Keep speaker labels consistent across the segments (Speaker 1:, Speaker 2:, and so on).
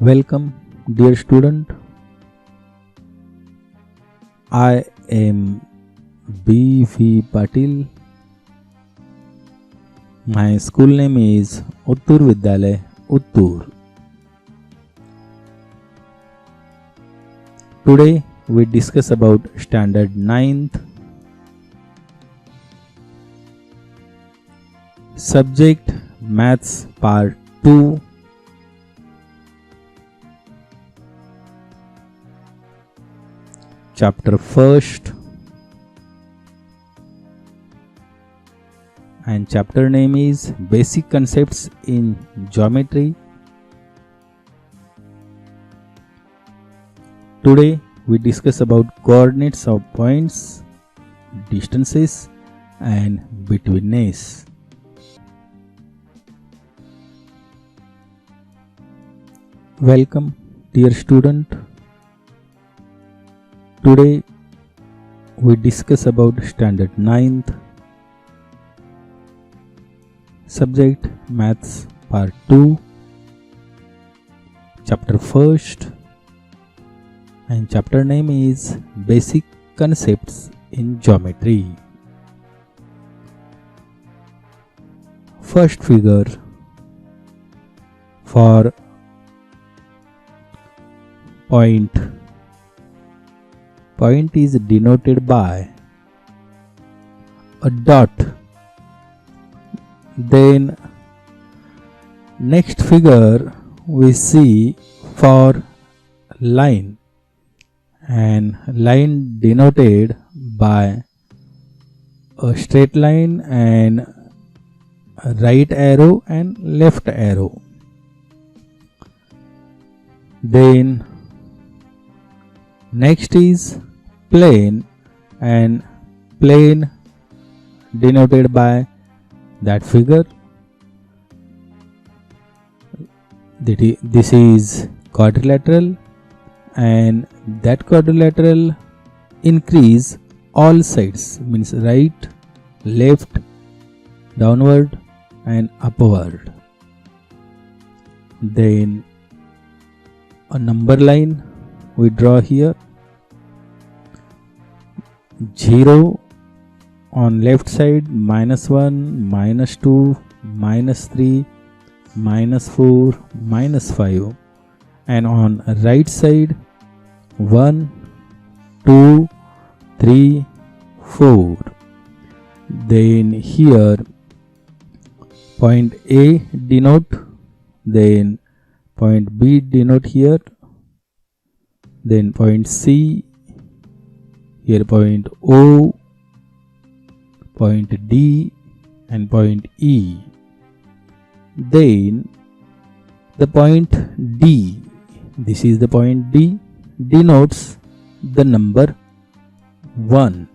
Speaker 1: Welcome, dear student. I am B.V. Patil. My school name is Uttur Vidyalaya, Uttur. Today we discuss about standard 9th. Subject Maths Part 2. Chapter 1st, and chapter name is Basic Concepts in Geometry. Today we discuss about coordinates of points, distances and betweenness. Welcome, dear student. Today we discuss about standard 9th, subject Maths Part 2, chapter 1st, and chapter name is Basic Concepts in Geometry. First figure for point. Point is denoted by a dot. Then next figure we see for line, and line denoted by a straight line and right arrow and left arrow. Then next is plane, and plane denoted by that figure. This is quadrilateral, and that quadrilateral increase all sides, means right, left, downward and upward. Then a number line we draw here. 0 on left side, -1, -2, -3, -4, -5, and on right side 1, 2, 3, 4. Then here point A denote, then point B denote here, then point C, here point O, point D and point E. Then the point D, this is the point D, denotes the number 1,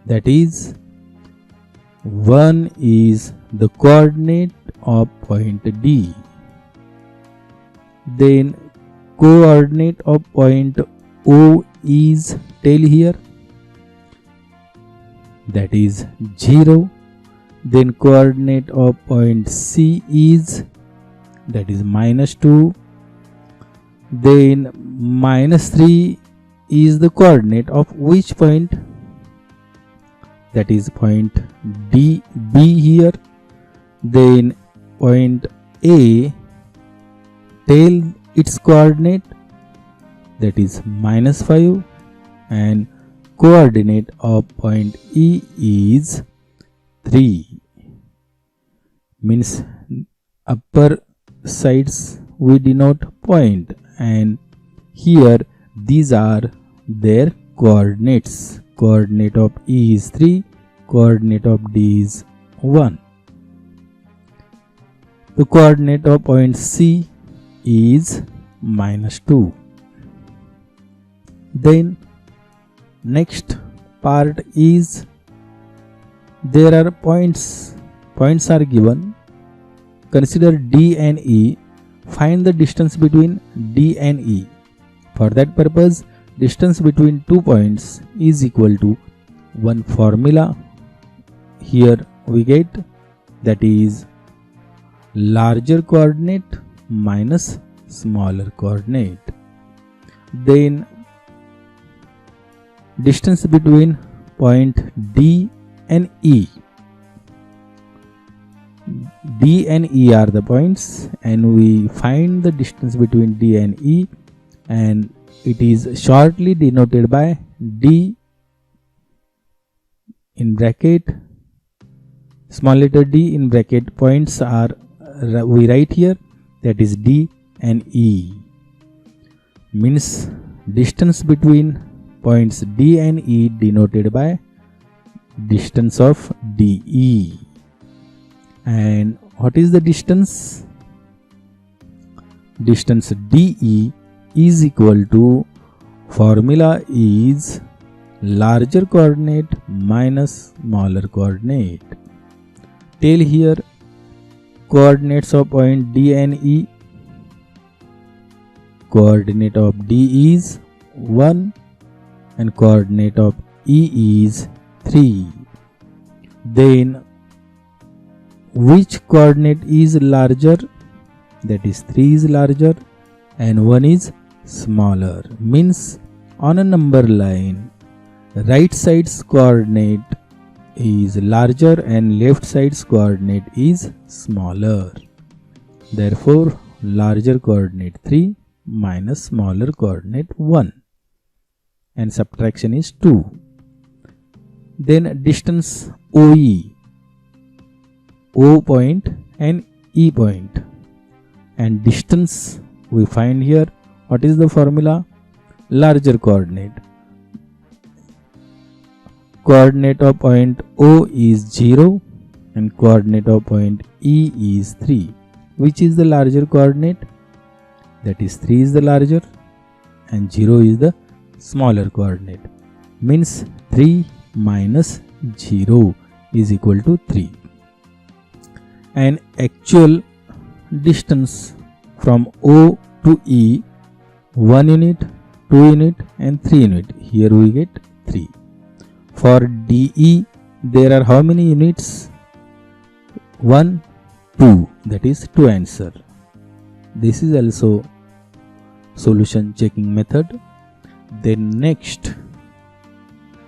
Speaker 1: that is 1 is the coordinate of point D. Then coordinate of point O is tail here, that is 0. Then coordinate of point C is, that is -2. Then -3 is the coordinate of which point, that is point B here. Then point A, tail its coordinate, that is -5, and coordinate of point E is 3. Means upper sides we denote point, and here these are their coordinates. Coordinate of E is 3, coordinate of D is 1. The coordinate of point C is -2. Then next part is, there are points are given. Consider D and E. Find the distance between D and E. For that purpose, distance between 2 points is equal to one formula. Here we get, that is larger coordinate minus smaller coordinate. Then distance between point D and E. D and E are the points, and we find the distance between D and E, and it is shortly denoted by D in bracket, small letter d in bracket. Points are we write here, that is D and E. Means distance between points D and E denoted by distance of DE. And what is the distance? Distance DE is equal to, formula is larger coordinate minus smaller coordinate. Tell here coordinates of point D and E. Coordinate of D is 1 and coordinate of E is 3. Then which coordinate is larger? That is 3 is larger and 1 is smaller. Means on a number line, right side's coordinate is larger and left side's coordinate is smaller. Therefore, larger coordinate 3 minus smaller coordinate 1, and subtraction is 2. Then distance OE, O point and E point, and distance we find here. What is the formula? Larger coordinate. Coordinate of point O is 0 and coordinate of point E is 3. Which is the larger coordinate? That is 3 is the larger and 0 is the smaller coordinate. Means 3 minus 0 is equal to 3. And actual distance from O to E, 1 unit, 2 unit and 3 unit. Here we get 3. For DE, there are how many units? 1, 2. That is 2 answer. This is also solution checking method. Then next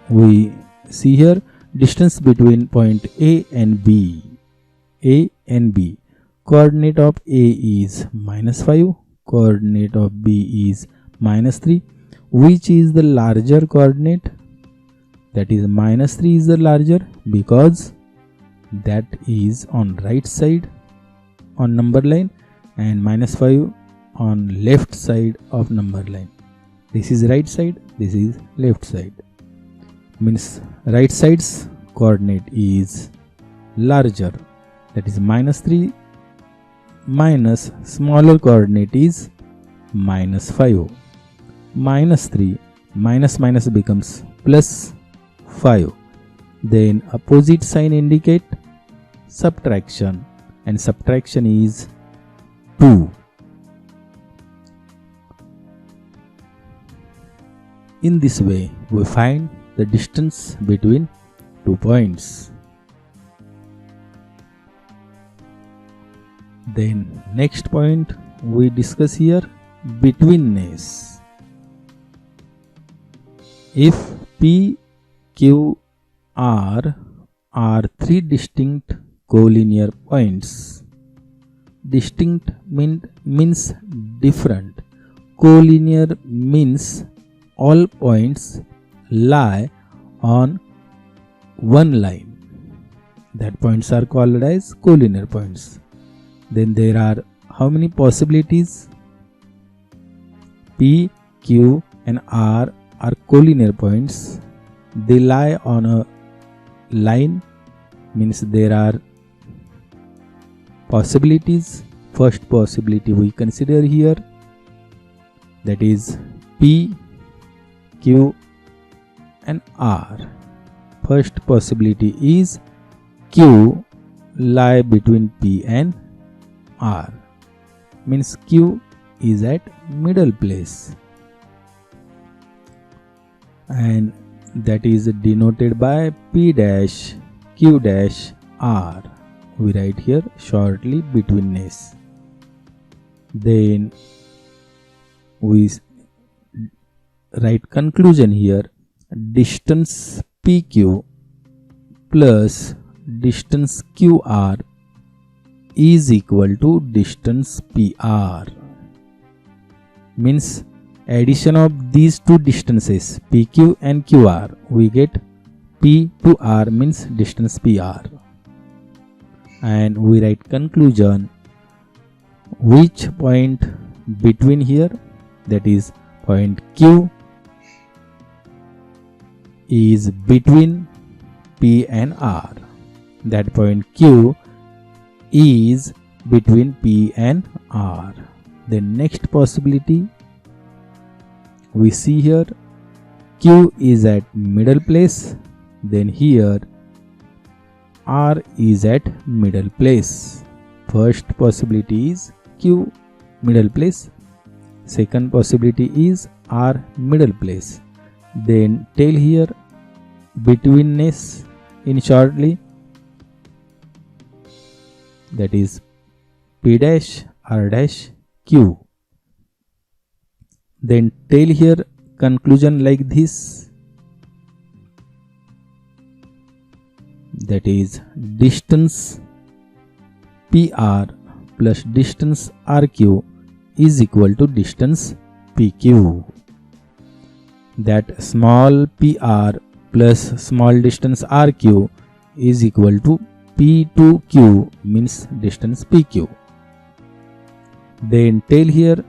Speaker 1: we see here distance between point A and B. A and B. Coordinate of A is minus 5. Coordinate of B is minus 3. Which is the larger coordinate? That is minus 3 is the larger because that is on right side on number line and minus 5 on left side of number line. This is right side, this is left side. Means right side's coordinate is larger, that is minus 3, minus smaller coordinate is minus 5. Minus 3 minus minus becomes plus 5. Then opposite sign indicate subtraction, and subtraction is 2. In this way we find the distance between 2 points. Then next point we discuss here, betweenness. If P, Q, R are 3 distinct collinear points. Distinct means different. Collinear means all points lie on one line. That points are called as collinear points. Then there are how many possibilities? P, Q and R are collinear points. They lie on a line, means there are possibilities. First possibility we consider here, that is P, Q and R. First possibility is Q lie between P and R, means Q is at middle place, and that is denoted by P dash Q dash R. We write here shortly betweenness. Then we write conclusion here. Distance PQ plus distance QR is equal to distance PR. Means addition of these two distances PQ and QR, we get P to R means distance PR. And we write conclusion, which point between here, that is point Q, is between P and R. That point Q is between P and R. The next possibility we see here, Q is at middle place, then here R is at middle place. First possibility is Q middle place, second possibility is R middle place. Then tell here betweenness in shortly, that is P dash R dash Q. Then tell here conclusion like this, that is distance PR plus distance RQ is equal to distance PQ. That small PR plus small distance RQ is equal to P to Q means distance PQ. Then tell here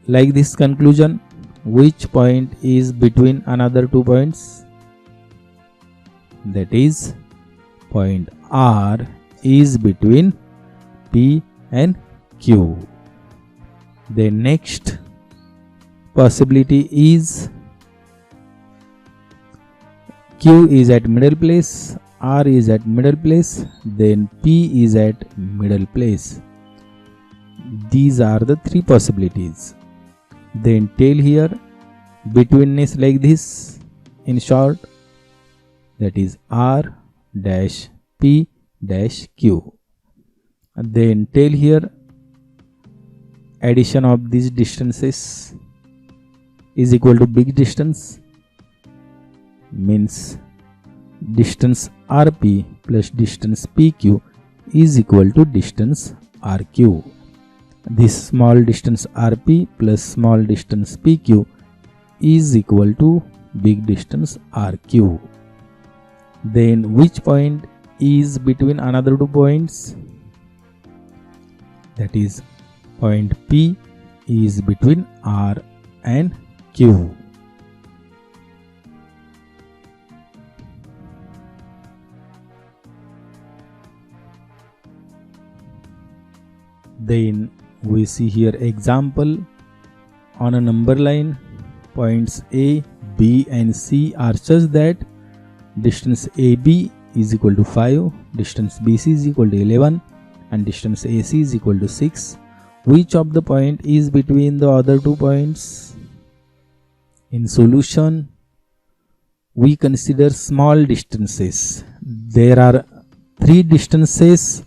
Speaker 1: like this conclusion, which point is between another two points, that is point R is between P and Q. The next possibility is Q is at middle place, R is at middle place, then P is at middle place. These are the three possibilities. Then tell here betweenness like this in short, that is R dash P dash Q. Then tell here addition of these distances is equal to big distance, means distance RP plus distance PQ is equal to distance RQ. This small distance RP plus small distance PQ is equal to big distance RQ. Then which point is between another two points, that is point P is between R and Q. Then we see here example on a number line. Points A, B and C are such that distance AB is equal to 5, distance BC is equal to 11 and distance AC is equal to 6. Which of the point is between the other two points? In solution, we consider small distances. There are three distances.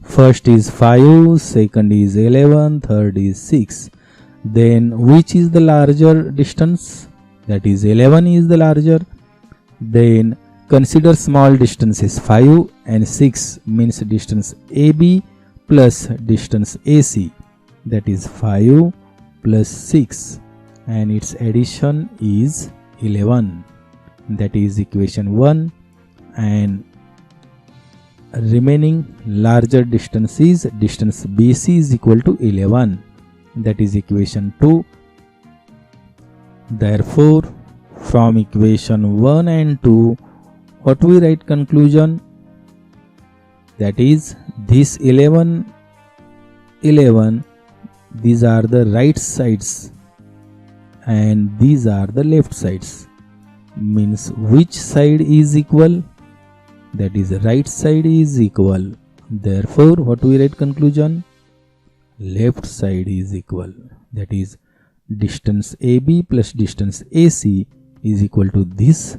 Speaker 1: First is 5, second is 11, third is 6. Then which is the larger distance? That is 11 is the larger. Then consider small distances 5 and 6 means distance AB plus distance AC, that is 5 plus 6 and its addition is 11, that is equation 1. And remaining larger distance is distance BC is equal to 11, that is equation 2. Therefore from equation 1 and 2 what we write conclusion, that is this 11 these are the right sides and these are the left sides, means which side is equal, that is right side is equal. Therefore what we write conclusion, left side is equal, that is distance AB plus distance AC is equal to this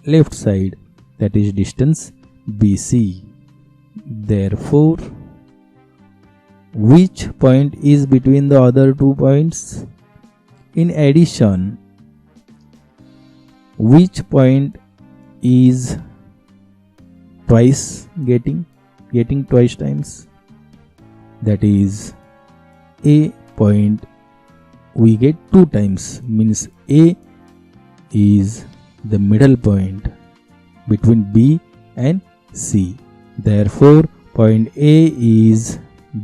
Speaker 1: left side, that is distance BC. Therefore which point is between the other 2 points. In addition, which point is twice getting twice times, that is A point we get 2 times, means A is the middle point between B and C. Therefore, point A is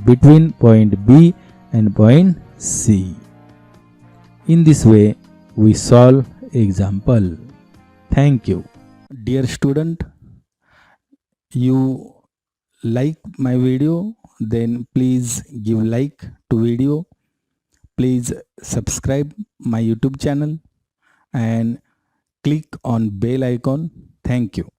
Speaker 1: between point B and point C. In this way, we solve example. Thank you. Dear student, you like my video, then please give like to video. Please subscribe my YouTube channel and click on bell icon. Thank you.